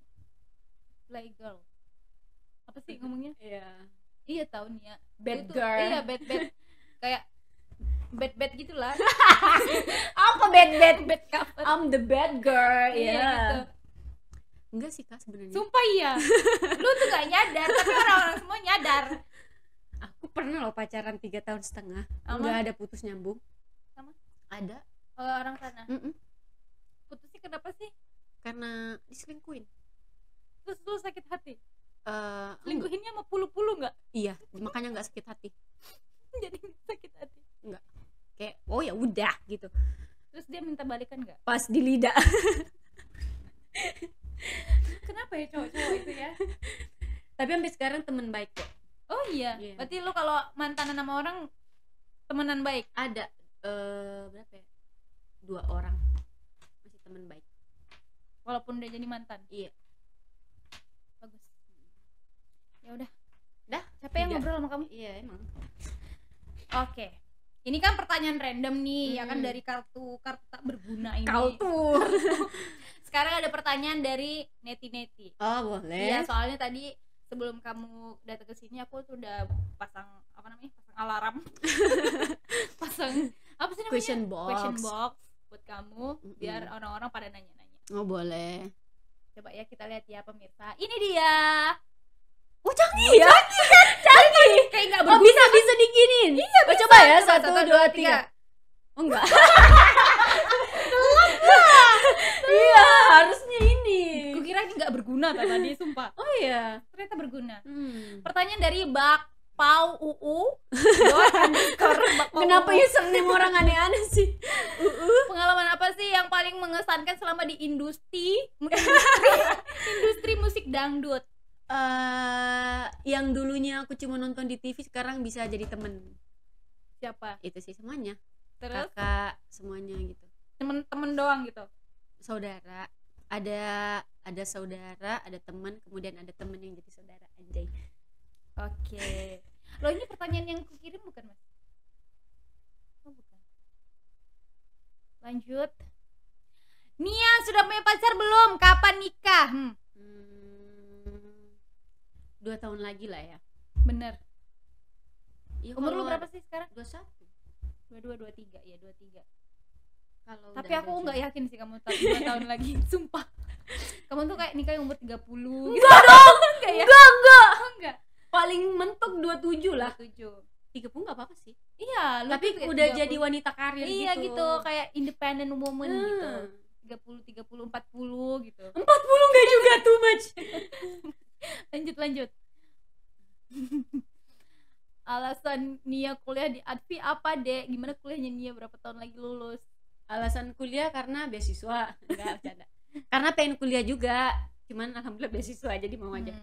play girl. Apa sih ngomongnya? Iya. Iya tahu nih ya. Bad Lu tuh- girl. Iya bad kayak bad gitulah. Apa bad? Bad couple. I'm the bad girl. Iya Iya. gitu. Enggak sih Kak sebenarnya. Sumpah iya. Lu tuh gak nyadar, tapi orang-orang semua nyadar. Aku pernah loh pacaran 3 tahun setengah. Sama? Enggak ada putus nyambung. Sama? Ada. Orang sana. Mm-mm. Putusnya kenapa sih? Karena diselingkuhin. Terus lu sakit hati. Eh, Selingkuhinnya sama pulu-pulu nggak? iya, makanya nggak sakit hati. Jadi sakit hati. Kayak oh ya udah gitu. Terus dia minta balikan nggak? Pas di lidah. Kenapa ya cowok-cowok itu ya? Tapi sampai sekarang temen baik kok. Oh iya. Iya. Berarti lu kalau mantanan sama orang temenan baik. Ada berapa ya? 2 orang masih temen baik. Walaupun udah jadi mantan. Iya. Bagus. Ya udah. Dah, Capek ya 3. ngobrol sama kamu. Iya emang. Oke. Ini kan pertanyaan random nih, ya kan Hmm. dari kartu tak berguna ini. Kau tuh. Sekarang ada pertanyaan dari neti-neti. Oh boleh. Iya, soalnya tadi sebelum kamu datang ke sini aku tuh udah pasang apa namanya? Pasang alarm. pasang Apa sih namanya? Question box. Question box buat kamu biar Mm-mm. orang-orang pada nanya-nanya. Oh boleh. Coba ya kita lihat ya pemirsa. Ini dia. Oh canggih ya. Canggih. Kayak enggak Oh bisa diginin. Iya bisa. coba ya. Coba, 1, 2, 3. Oh enggak. Iya harusnya ini. Kukira ini enggak berguna tadi, sumpah. Oh iya. Ternyata berguna. Hmm. Pertanyaan dari Bakpau UU. Bakpau Kenapa UU. username orang aneh-aneh sih? Pengalaman apa sih yang paling mengesankan selama di industri musik dangdut? Yang dulunya aku cuma nonton di TV sekarang bisa jadi temen. Siapa? Itu sih semuanya. Terus Kakak semuanya gitu. temen-temen doang gitu. Saudara. Ada saudara, ada teman, kemudian ada temen yang jadi saudara. Anjay. Oke. Loh ini pertanyaan yang kukirim bukan, Mas? Oh, bukan. Lanjut. Nia sudah punya pacar belum? Kapan nikah? 2 tahun lagi lah ya. Bener. Ya, Umur lu kalau berapa sih sekarang? 21. 22, 23. Ya, 23. Kalau Tapi udah aku ada nggak jodoh. yakin sih kamu 2 tahun lagi, sumpah. Kamu tuh kayak nikah umur 30 gitu. Enggak dong. Enggak ya? Enggak. Oh, enggak. Paling mentok 27 lah. 7. 30 enggak apa-apa sih. Iya, lu Tapi tuh kayak udah 30. jadi wanita karir Iya gitu. gitu, kayak independent woman gitu. Hmm. 30, 40 gitu. 40 enggak juga too much. Lanjut. Alasan Nia kuliah di Advi apa, Dek? Gimana kuliahnya Nia, berapa tahun lagi lulus? Alasan kuliah karena beasiswa. Enggak bercanda. Karena pengen kuliah juga. Cuman alhamdulillah beasiswa jadi mau aja.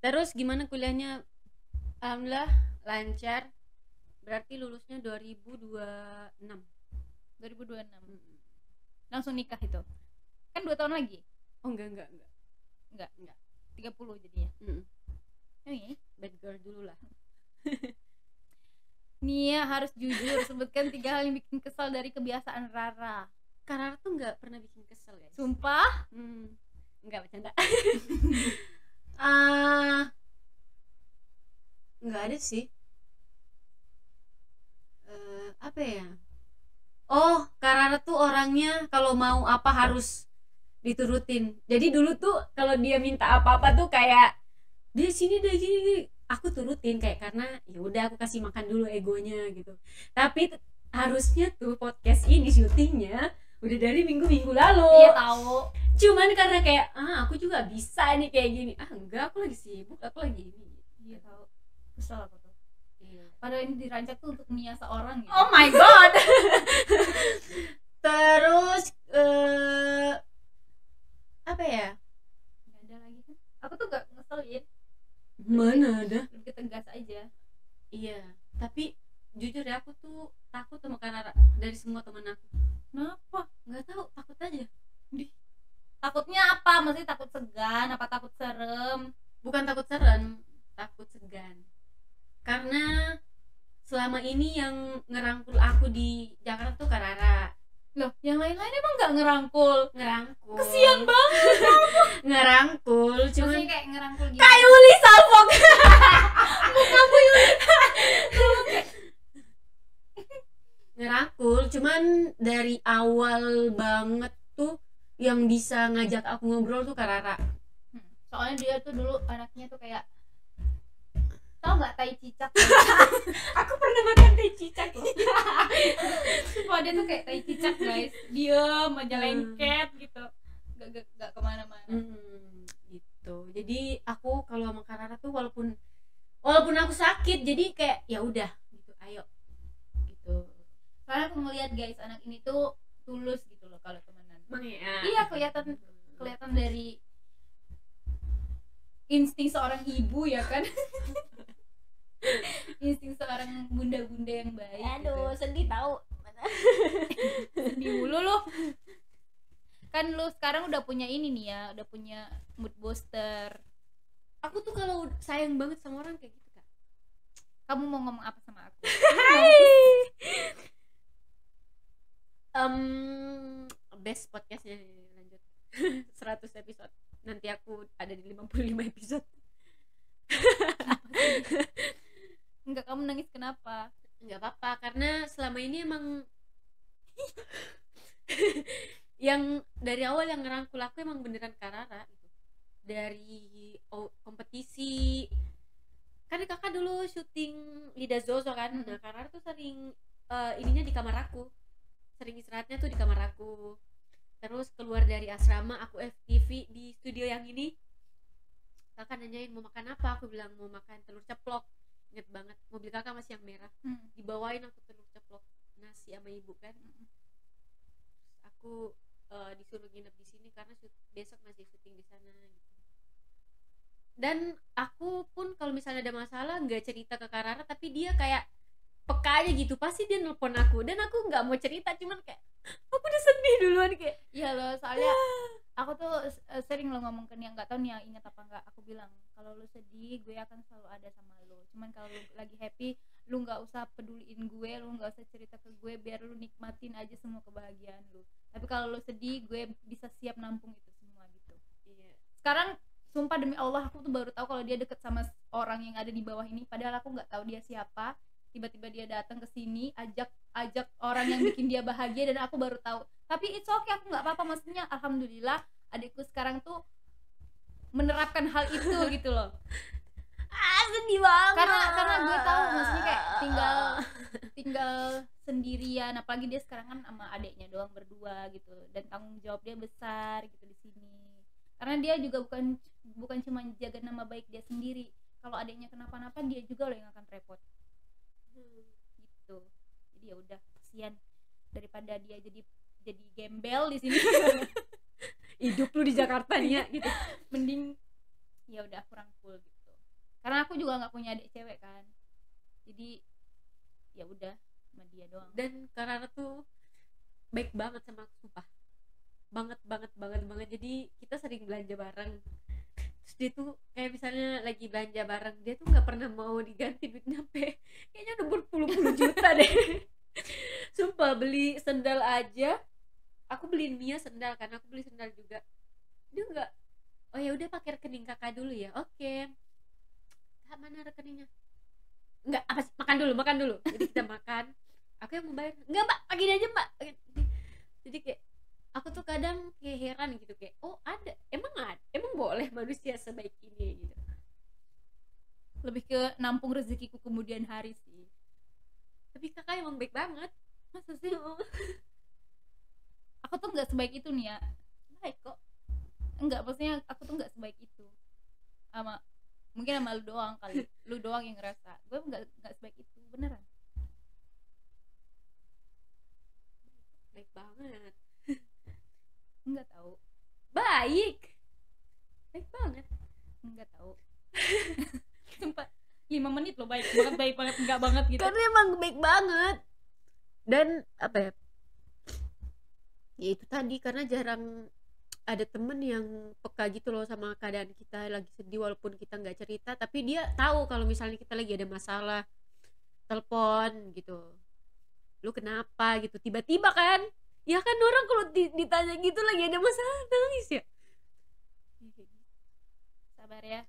Terus gimana kuliahnya? Alhamdulillah lancar. Berarti lulusnya 2026. 2026. Langsung nikah itu. Kan 2 tahun lagi. Oh enggak. 30 jadinya. Oh iya. Bad girl dulu lah. Nia harus jujur sebutkan 3 hal yang bikin kesal dari kebiasaan Rara. Karena tuh enggak pernah bikin kesel guys. Sumpah? Enggak bercanda. Enggak ada sih. Apa ya? Oh, Karara tuh orangnya kalau mau apa harus diturutin. Jadi dulu tuh kalau dia minta apa-apa tuh kayak dia sini deh gini, aku turutin kayak karena ya udah aku kasih makan dulu egonya gitu. Tapi harusnya tuh podcast ini syutingnya udah dari minggu-minggu lalu. Iya tahu. Cuman karena kayak aku juga bisa nih kayak gini. Enggak, aku lagi sibuk, aku lagi ini. Iya tahu. Kesel aku tuh. Iya. Padahal ini dirancang tuh untuk Nia seorang gitu. Oh my god. Terus apa ya? Gak ada lagi kan? Aku tuh gak ngeselin. Mana ada? Lebih tegas aja. Iya, tapi jujur ya aku tuh takut sama Karara dari semua teman aku. Kenapa? Nggak tahu, takut aja. Takutnya apa? Maksudnya takut segan? Apa takut serem? Bukan takut serem, takut segan. Karena selama ini yang ngerangkul aku di Jakarta tuh Karara. Loh, yang lain-lain emang gak ngerangkul? Ngerangkul. Kesian banget. Ngerangkul, cuman Maksudnya kayak ngerangkul gitu. kayak Uli Salfok. Mukamu Yuli. Ngerangkul, cuman dari awal banget tuh yang bisa ngajak aku ngobrol tuh Karara. Soalnya dia tuh dulu anaknya tuh kayak, tau gak tai cicak? Aku pernah makan teh cicak loh. Wah, dia tuh kayak tai cicak guys. Diam aja lengket gitu. Gak kemana-mana. Gitu. Jadi aku kalau sama Karara tuh walaupun aku sakit, jadi kayak ya udah gitu, ayo gitu. Soalnya aku ngeliat guys, anak ini tuh tulus gitu loh kalau temenan. Iya, kelihatan dari insting seorang ibu ya kan. Insting seorang bunda-bunda yang baik. Aduh, gitu. sedih tahu. Sedih mulu loh. Kan lu sekarang udah punya ini nih ya, udah punya mood booster. Aku tuh kalau sayang banget sama orang kayak gitu, Kak. Kamu mau ngomong apa sama aku? Best podcastnya lanjut. 100 episode. Nanti aku ada di 55 episode. Enggak, kamu nangis kenapa? Nggak apa-apa, karena selama ini emang Yang dari awal yang ngerangkul aku emang beneran Karara gitu. Dari kompetisi, kan kakak dulu syuting Lidah Zozo kan. Nah Karara tuh sering ininya di kamar aku, sering istirahatnya tuh di kamar aku. Terus keluar dari asrama aku FTV di studio yang ini, kakak nanyain mau makan apa, aku bilang mau makan telur ceplok. Inget banget, mobil kakak masih yang merah, dibawain aku telur ceplok nasi sama ibu kan. Terus aku disuruh nginep di sini karena besok masih syuting di sana gitu. Dan aku pun kalau misalnya ada masalah nggak cerita ke Karara, tapi dia kayak peka aja gitu, pasti dia nelpon aku dan aku nggak mau cerita, cuman kayak aku udah sedih duluan kayak. Iya loh, soalnya aku tuh sering lo ngomong ke Nia, nggak tahu Nia ingat apa nggak, aku bilang kalau lo sedih gue akan selalu ada sama lo, cuman kalau lo lagi happy lu nggak usah peduliin gue, lu nggak usah cerita ke gue, biar lu nikmatin aja semua kebahagiaan lu, tapi kalau lu sedih gue bisa siap nampung itu semua gitu. Iya. Sekarang sumpah demi Allah aku tuh baru tahu kalau dia deket sama orang yang ada di bawah ini, padahal aku nggak tahu dia siapa. Tiba-tiba dia datang ke sini ajak orang yang bikin dia bahagia dan aku baru tahu. Tapi it's okay, aku nggak apa-apa, maksudnya alhamdulillah adikku sekarang tuh menerapkan hal itu gitu loh. Sedih banget Karena gue tahu maksudnya kayak tinggal sendirian, apalagi dia sekarang kan sama adiknya doang berdua gitu, dan tanggung jawab dia besar gitu di sini. Karena dia juga bukan cuma jaga nama baik dia sendiri, kalau adiknya kenapa-napa dia juga loh yang akan repot. Gitu. Jadi ya udah, kasihan daripada dia jadi gembel di sini. hidup lu di Jakarta nih ya gitu. Mending ya udah kurang cool gitu. Karena aku juga nggak punya adik cewek kan, jadi ya udah sama dia doang. Dan Karara tuh baik banget sama aku, sumpah banget. Jadi kita sering belanja bareng, terus dia tuh kayak misalnya lagi belanja bareng, dia tuh nggak pernah mau diganti duitnya sampai kayaknya udah berpuluh-puluh juta deh. Sumpah, beli sendal aja aku beliin Mia sendal kan, aku beli sendal juga, dia nggak, oh ya udah pakai rekening kakak dulu ya, oke kak mana rekeningnya, nggak apa sih, makan dulu jadi kita makan, aku yang membayar, nggak mbak pagi aja mbak. Jadi kayak aku tuh kadang kayak heran gitu, kayak oh ada emang boleh manusia sebaik ini gitu. Lebih ke nampung rezekiku kemudian hari sih. Tapi kakak emang baik banget. Masa sih? Aku tuh nggak sebaik itu nih ya. Baik kok. Enggak, maksudnya aku tuh nggak sebaik itu. Mungkin sama lu doang kali. Lu doang yang ngerasa. Gue nggak sebaik itu, beneran. Baik banget. Enggak tahu. Baik banget. Enggak tahu. Sumpah 5 menit loh, baik banget enggak banget gitu. Karena emang baik banget. Dan apa ya? Ya itu tadi, karena jarang ada temen yang peka gitu loh sama keadaan kita lagi sedih, walaupun kita nggak cerita, tapi dia tahu kalau misalnya kita lagi ada masalah, telepon gitu, lu kenapa gitu, tiba-tiba kan, ya kan orang kalau ditanya gitu lagi ada masalah nangis ya. Sabar ya.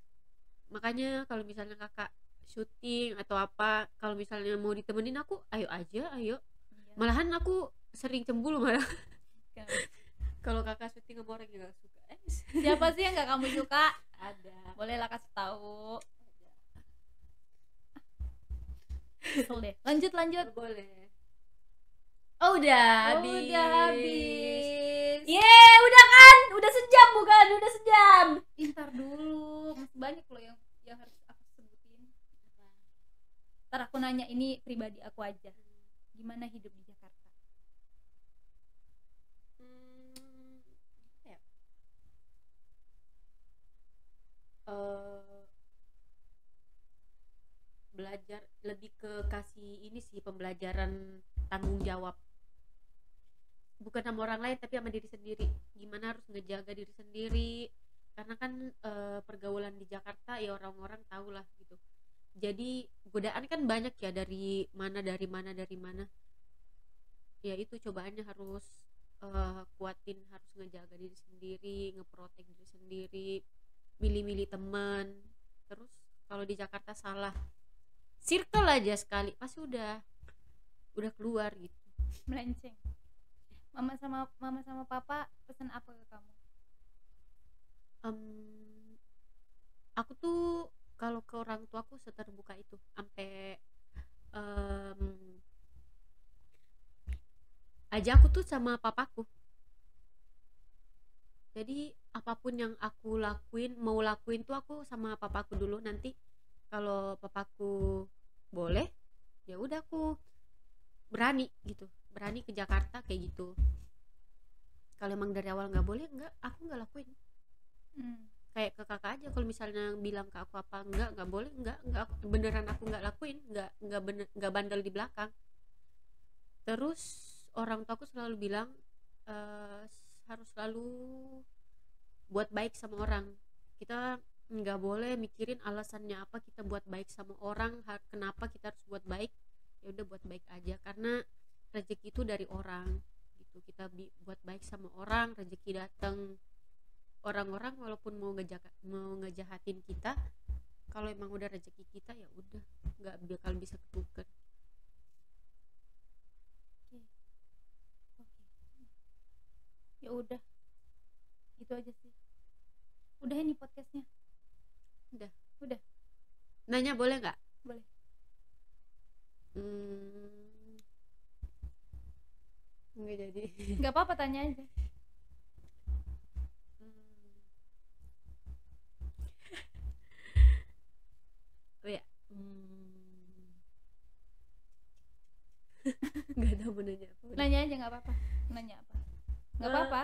Makanya kalau misalnya kakak syuting atau apa, kalau misalnya mau ditemenin aku, ayo aja, ayo. Iya. Malahan aku sering cemburu malah. Kalau kakak syuting sama orang yang gak suka. Siapa sih yang gak kamu suka? Ada. Bolehlah kasih tahu. Kesel deh. Lanjut. Boleh. Oh udah habis. Udah habis. Udah kan? Udah sejam bukan? Udah sejam. Ntar dulu, masih banyak loh yang harus aku sebutin. Ntar aku nanya ini pribadi aku aja. Gimana hidup di Jakarta? Belajar lebih ke kasih ini sih, pembelajaran tanggung jawab, bukan sama orang lain tapi sama diri sendiri, gimana harus ngejaga diri sendiri, karena kan pergaulan di Jakarta ya orang-orang tahu lah gitu, jadi godaan kan banyak ya, dari mana ya itu cobaannya harus kuatin, harus ngejaga diri sendiri, ngeprotek diri sendiri, milih-milih teman. Terus kalau di Jakarta salah circle aja sekali pasti udah keluar gitu, Melenceng. mama sama papa pesan apa ke kamu? Em, aku tuh kalau ke orang tuaku seterbuka itu sampai em, aja aku tuh sama papaku. Jadi apapun yang aku mau lakuin tuh aku sama papaku dulu, nanti kalau papaku boleh ya udah aku berani gitu, berani ke Jakarta kayak gitu. Kalau emang dari awal nggak boleh, nggak, aku nggak lakuin. Kayak ke kakak aja, kalau misalnya bilang ke aku apa nggak boleh, nggak beneran aku nggak lakuin, nggak bandel di belakang. Terus orang tuaku selalu bilang eh, harus selalu buat baik sama orang. Kita nggak boleh mikirin alasannya apa kita buat baik sama orang, kenapa kita harus buat baik. Ya udah buat baik aja, karena rezeki itu dari orang gitu. Kita buat baik sama orang, rezeki datang. Orang-orang walaupun mau ngejahatin kita, kalau emang udah rezeki kita ya udah nggak bakal bisa ketuker. Oke. Ya udah, gitu aja sih. Udah ini podcastnya. Udah. Nanya boleh nggak? Boleh. Nggak jadi. Nggak apa-apa, tanya aja. Oh ya. Nggak tahu mau nanya apa. Nanya aja, nggak apa-apa. Nanya apa? Nggak apa-apa.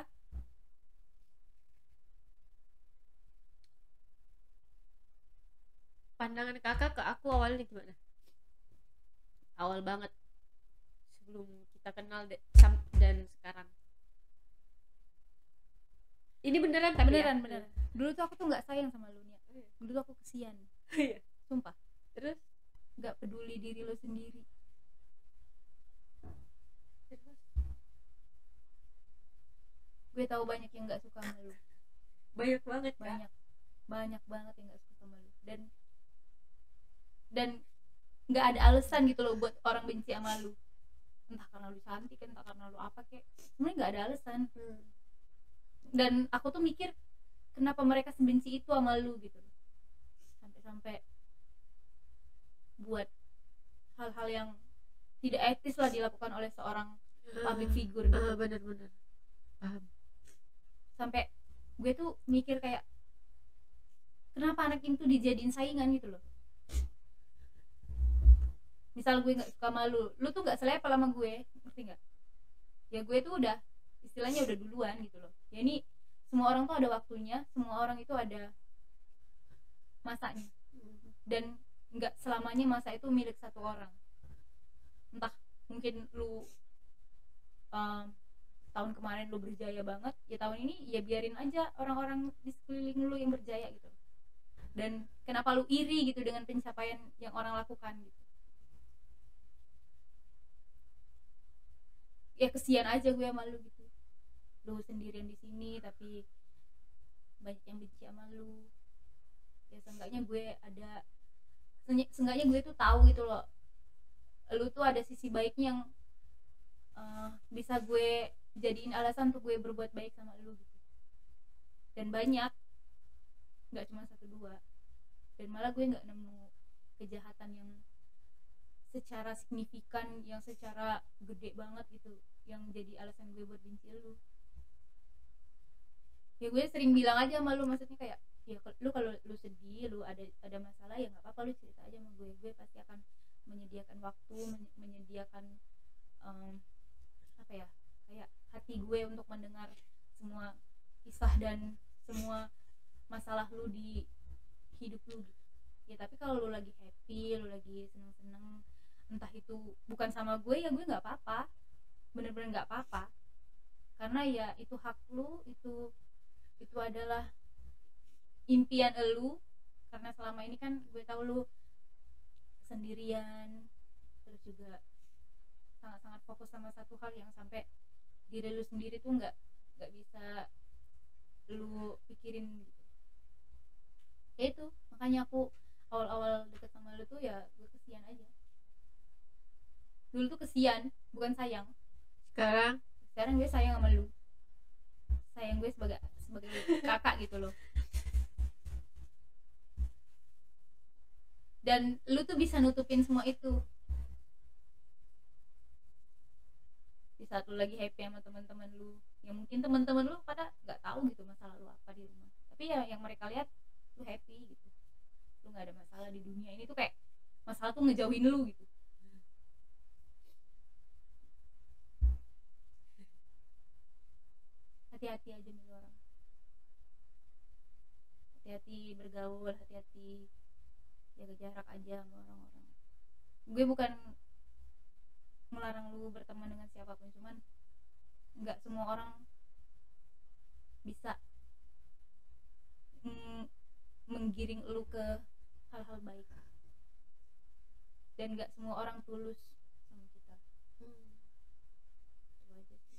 Pandangan kakak ke aku awalnya gimana? Awal banget sebelum kita kenal dan sekarang. Ini beneran tapi Beneran. ya? Dulu tuh aku tuh nggak sayang sama lu Nia. Dulu tuh aku kesian. Iya. Sumpah. Terus Nggak peduli diri lu sendiri. Gue tahu banyak yang nggak suka sama lu. banyak banget Banyak banget yang nggak suka sama lu. Dan nggak ada alasan gitu loh buat orang benci sama lu. Entah karena lu cantik, entah karena lu apa kek. Sebenarnya nggak ada alasan. Dan aku tuh mikir kenapa mereka sebenci itu sama lu gitu, sampai buat hal-hal yang tidak etis lah dilakukan oleh seorang public figure gitu. Bener-bener paham. Sampai gue tuh mikir kayak kenapa anak itu dijadiin saingan gitu loh. Misal gue nggak suka sama lu tuh nggak selevel sama gue, ngerti nggak? Ya gue tuh udah istilahnya udah duluan gitu loh. Ya ini semua orang tuh ada waktunya, semua orang itu ada masanya, dan nggak selamanya masa itu milik satu orang. Entah mungkin lu tahun kemarin lu berjaya banget, ya tahun ini ya biarin aja orang-orang di sekeliling lu yang berjaya gitu. Dan kenapa lu iri gitu dengan pencapaian yang orang lakukan gitu? Ya kesian aja gue sama lu gitu. Lu sendirian di sini tapi banyak yang benci sama lu. Ya seenggaknya gue tuh tahu gitu loh, lu tuh ada sisi baiknya yang bisa gue jadiin alasan untuk gue berbuat baik sama lu gitu. Dan banyak, nggak cuma 1-2. Dan malah gue nggak nemu kejahatan yang secara signifikan, yang secara gede banget gitu, yang jadi alasan gue buat benci lu. Ya gue sering bilang aja sama lu, maksudnya kayak ya lu kalau lu sedih, lu ada masalah ya nggak apa-apa, lu cerita aja sama gue pasti akan menyediakan waktu, menyediakan apa ya, kayak hati gue untuk mendengar semua kisah dan semua masalah lu di hidup lu gitu. Ya tapi kalau lu lagi happy, lu lagi seneng-seneng, entah itu bukan sama gue, ya gue nggak apa-apa, bener-bener nggak apa-apa, karena ya itu hak lu, itu adalah impian elu. Karena selama ini kan gue tahu lu sendirian, terus juga sangat-sangat fokus sama satu hal yang sampai diri lu sendiri tuh nggak bisa lu pikirin gitu. Ya itu makanya aku awal-awal deket sama lu tuh ya gue kesian aja. Dulu tuh kesian, bukan sayang. Sekarang sekarang gue sayang sama lu, sayang gue sebagai kakak gitu loh. Dan lu tuh bisa nutupin semua itu di saat lu lagi happy sama teman-teman lu, yang mungkin teman-teman lu pada nggak tahu gitu masalah lu apa di rumah, tapi ya yang mereka lihat lu happy gitu, lu nggak ada masalah di dunia ini tuh, kayak masalah tuh ngejauhin lu gitu. Hati-hati aja nih orang, hati-hati bergaul, hati-hati jaga jarak aja sama orang-orang. Gue bukan melarang lu berteman dengan siapapun, cuman nggak semua orang bisa menggiring lu ke hal-hal baik, dan nggak semua orang tulus sama kita. Itu aja sih.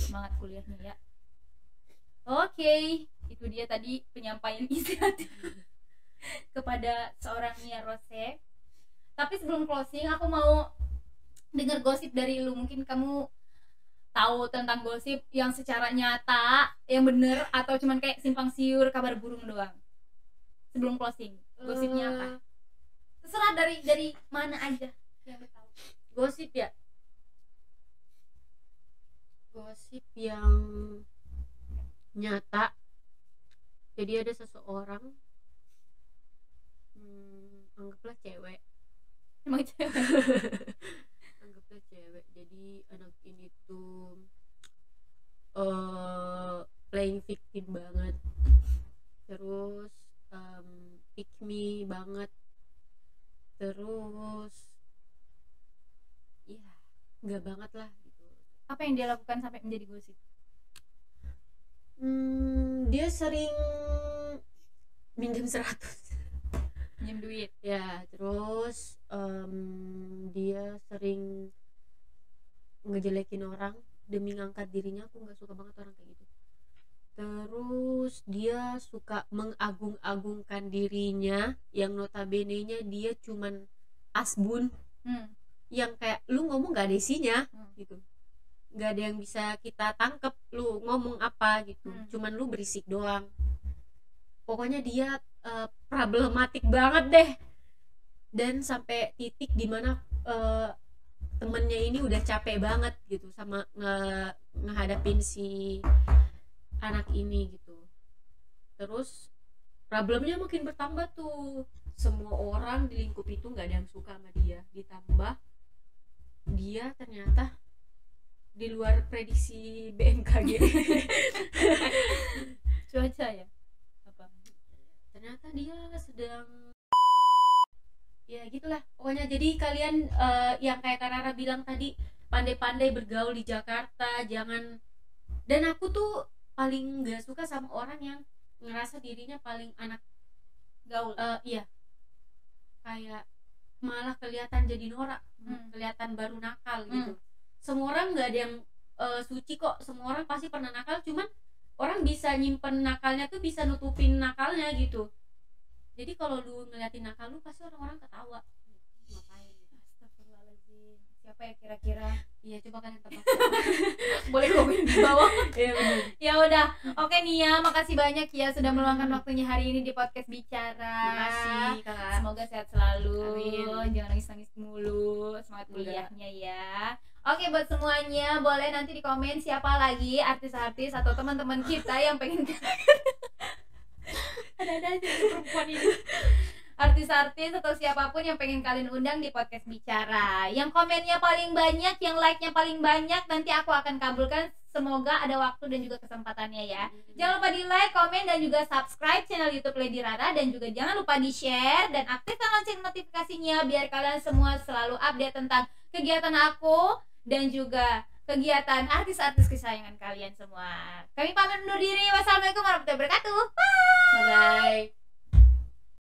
Semangat kuliahnya ya. Oke, itu dia tadi penyampaian isi hati kepada seorang Nia Rose. Tapi sebelum closing, aku mau dengar gosip dari lu. Mungkin kamu tahu tentang gosip yang secara nyata, yang bener, atau cuman kayak simpang siur kabar burung doang. Sebelum closing, gosipnya apa? Terserah dari mana aja yang lu tahu. Gosip ya, gosip yang nyata. Jadi ada seseorang, anggaplah cewek, Emang cewek? anggaplah cewek. Jadi anak ini tuh playing victim banget, terus pick me banget, terus ya nggak banget lah gitu. Apa yang dia lakukan sampai menjadi gosip? Dia sering minjem 100 Pinjam duit. ya, terus dia sering ngejelekin orang demi ngangkat dirinya. Aku nggak suka banget orang kayak gitu. Terus dia suka mengagung-agungkan dirinya, yang notabene-nya dia cuman asbun, yang kayak lu ngomong nggak ada isinya gitu, nggak ada yang bisa kita tangkep lu ngomong apa gitu, cuman lu berisik doang. Pokoknya dia problematik banget deh, dan sampai titik dimana temennya ini udah capek banget gitu sama ngehadapin si anak ini gitu. Terus problemnya makin bertambah tuh, semua orang di lingkup itu nggak ada yang suka sama dia, ditambah dia ternyata di luar prediksi BMKG. Cuaca ya? Apa? Ternyata dia sedang, ya gitulah pokoknya. Jadi kalian yang kayak Karara bilang tadi, pandai-pandai bergaul di Jakarta, jangan. Dan aku tuh paling nggak suka sama orang yang ngerasa dirinya paling anak Gaul. Iya, kayak malah kelihatan jadi norak, kelihatan baru nakal gitu. Semua orang nggak ada yang suci kok, semua orang pasti pernah nakal, cuman orang bisa nyimpen nakalnya tuh, bisa nutupin nakalnya gitu. Jadi kalau lu ngeliatin nakal lu, pasti orang-orang ketawa. Ngapain? Astagfirullahaladzim. Siapa ya kira-kira? Iya, coba kalian tebak. Boleh komen di bawah. Iya benar. Ya udah, oke Nia, makasih banyak ya sudah meluangkan waktunya hari ini di podcast Bicara. Makasih Kak. Semoga sehat selalu. Amin. Jangan nangis-nangis mulu. Semangat kuliahnya ya. Oke, buat semuanya boleh nanti di komen siapa lagi artis-artis atau teman-teman kita yang pengen ada aja perempuan ini, artis-artis atau siapapun yang pengen kalian undang di podcast Bicara. Yang komennya paling banyak, yang like-nya paling banyak, nanti aku akan kabulkan. Semoga ada waktu dan juga kesempatannya ya. Jangan lupa di like, komen, dan juga subscribe channel YouTube Lady Rara. Dan juga jangan lupa di share dan aktifkan lonceng notifikasinya biar kalian semua selalu update tentang kegiatan aku dan juga kegiatan artis-artis kesayangan kalian semua. Kami pamit undur diri. Wassalamualaikum warahmatullahi wabarakatuh. Bye. Bye.